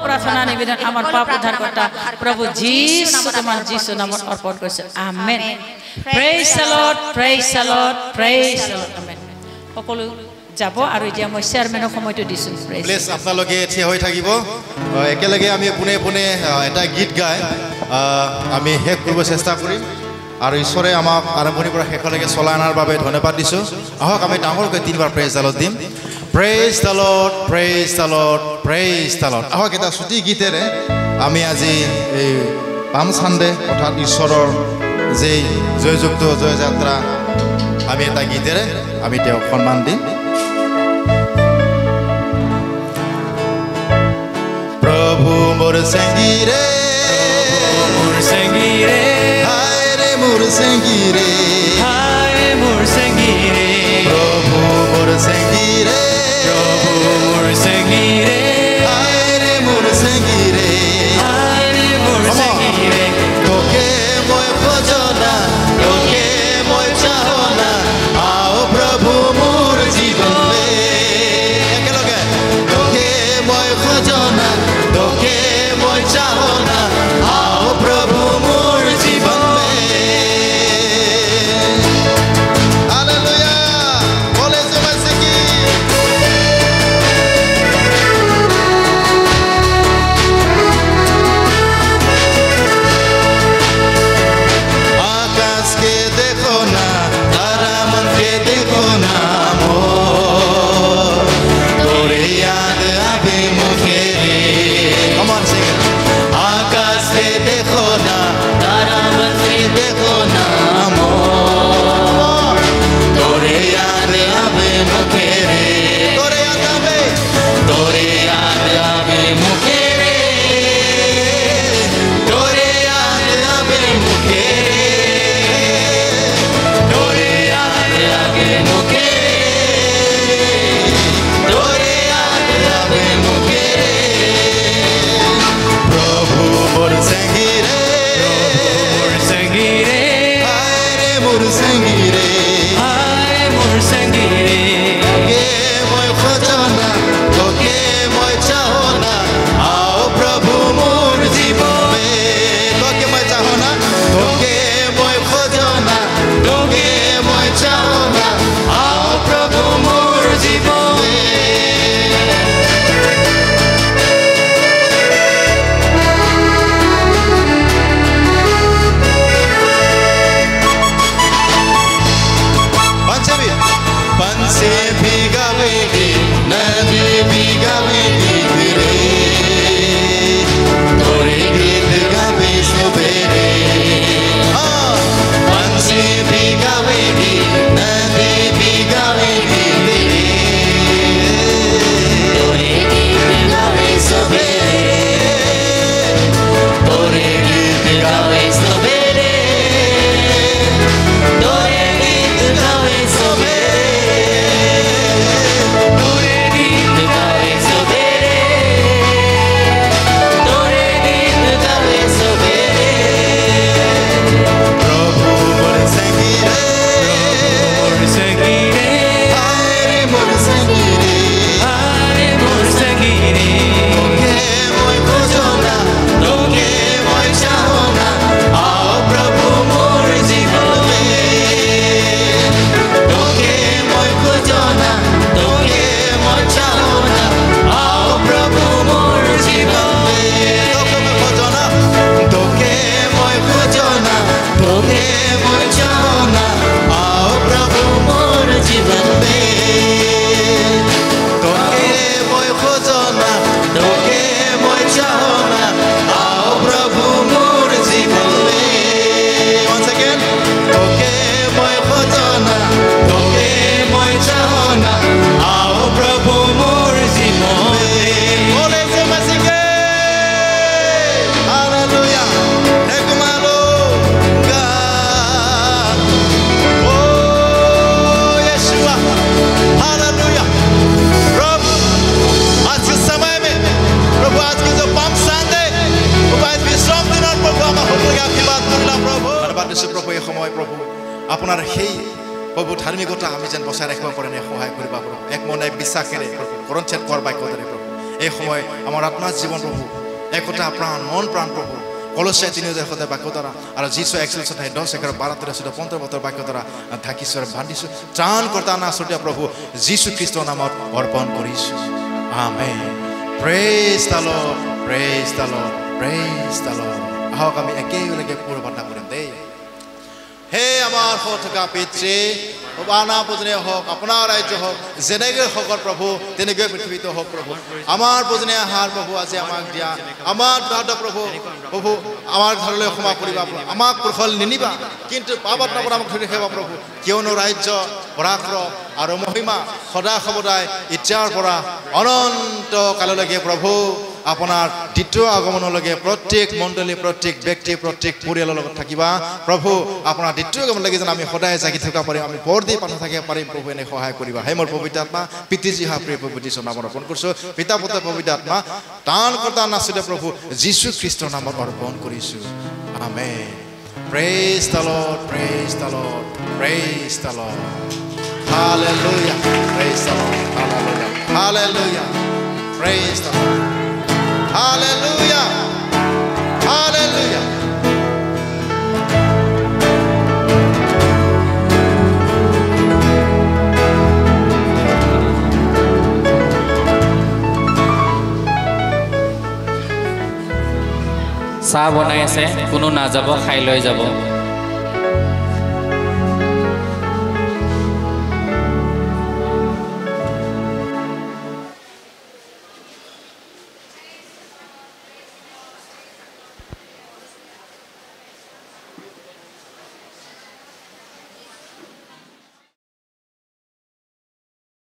प्रार्थना निवेदन आमार पाप उद्धारकर्ता प्रभु जीशु तुम्हार जीशु नामत अर्पण কৰিছো amen praise the Lord praise the Lord praise the Lord amen সকলো যাব আৰু এতিয়া মই চেয়াৰমেনৰ সময়টো দিছো প্লিজ আপোনালোকে থিয় হৈ থাকিব একেলগে আমি পুনে পুনে এটা গীত গাই আমি শেষ কৰিব চেষ্টা কৰিম আৰু ঈশ্বৰে আমাক আৰম্ভণিৰ পৰা শেষলৈকে চলাই অনাৰ বাবে ধন্যবাদ দিছো আহক আমি ডাঙৰকৈ তিনিবাৰ প্ৰেজ দ্য লৰ্ড দিম praise the lord praise the lord praise the Lord আহক এটা ছুটি গীতেৰে আমি আজি এই পাম চানডে অৰ্থাৎ ঈশ্বৰৰ যে জয়যুক্ত জয়যাত্ৰা আমি এটা গীতেৰে আমি তেওঁক সন্মান দিম प्रभु मोर संगीरे हाय रे मोर संगीरे प्रभु मोर संगीरे हाय रे मोर संगीरे तोके मोय भजना तोके मोय चाहना आओ प्रभु मोर जीवन में एकेलगे तोके मोय भजना तोके मोय चाहना आओ प्रभु मोर जीवन में हालेलुया बोले जो मसीह की आकाश के देखो ना तारा मन के देखो ना मोर तोरे याद आवे मुखे Come on, sing it. आकाश से देखो ना तारा मन से देखो ना मोर तोरे याद आवे मुखे रे तोरे याद आवे मुखे रे तोरे याद आवे मुखे रे तोरे याद आवे मुखे रे तोरे याद आवे मुखे रे प्रभु मोर संगीरे हाय रे मोर संगीरे तोके मोय खोजना तोके मोय चाहना आओ प्रभु मोर जीवन में तोके मोय चाहना तोके मोय खोजना तोके मोय चाहना आओ प्रभु मोर जीवन में पंछी भीगावेगी नदी भीगावेगी फिरे तोरे गीत गावे सुबेरे पंछी भीगावेगी नदी भीगावेगी फिरे तोरे गीत गावे सुबेरे तोरे गीत गावे सुबेरे तोरे गीत गावे सुबेरे আপোনাৰ সেই প্ৰভু ধাৰ্মিকতা আমি যেন বচাই ৰাখিব পাৰে সহায় কৰিব প্ৰভু এক মনে বিশ্বাসেৰে প্ৰভু কৰণ চেট কৰ বাক্যৰে প্ৰভু এই সময় আমাৰ আত্মাৰ জীৱন প্ৰভু একতা প্ৰাণ মন প্ৰাণ প্ৰভু কলচিয়া 3:10 বাক্য দ্বাৰা আৰু যিশু 10:11-12-13-15 বাক্য দ্বাৰা ঢাকিছোঁ আৰু বান্ধিছোঁ ত্ৰাণকৰ্তা নাচতীয়া প্ৰভু যীশু খ্ৰীষ্টৰ নামত অৰ্পণ কৰিছোঁ amen praise the Lord praise the Lord praise the Lord আহক আমি একেলগে প্ৰাৰ্থনা কৰিম দেই হে আমাৰ হৈ থকা পিতৃ বানা পূজনীয় হওক আপোনাৰ ৰাজ্য হওক যেনেকৈ হওক প্ৰভু তেনেকৈ পৃথিৱীত হওক প্ৰভু আমাৰ পূজনীয় আহাৰ প্ৰভু আজি আমাক দিয়া আমাৰ প্ৰভু প্ৰভু আমাৰ ঘৰলৈ ক্ষমা কৰিবা আমাক কুশল নিনিবা কিন্তু পাপত নপৰা আমাক ধৰি ৰাখিবা প্ৰভু কিয়নো ৰাজ্য পৰাক্ৰম আৰু মহিমা সদা সদায় এতিয়াৰ পৰা অনন্ত কাললৈকে প্ৰভু আপোনাৰ দ্বিতীয় আগমনলৈকে প্ৰত্যেক মণ্ডলী প্ৰত্যেক ব্যক্তি প্ৰত্যেক পৰিয়ালৰ লগত থাকিবা প্ৰভু আপোনাৰ দ্বিতীয় আগমনলৈকে যেন আমি সদায় জাগি থকা পাৰিম আমি পৰদি পানী থাকিব পাৰিম প্ৰভু এনে সহায় কৰিবা হে মোৰ পবিত্ৰ আত্মা পিতৃজী হা প্ৰিয় প্ৰভু যীশুৰ নামত অৰ্পণ কৰিছোঁ পিতা পুত্ৰ পবিত্ৰ আত্মা ত্ৰাণকৰ্তা নাচতীয়া প্ৰভু যীশু খ্ৰীষ্টৰ নামত অৰ্পণ কৰিছোঁ amen praise the Lord praise the Lord praise the Lord hallelujah praise the Lord hallelujah hallelujah praise the Lord Hallelujah. Hallelujah. চাহ বনাই আছে কোনো নাযাব খাই লৈ যাব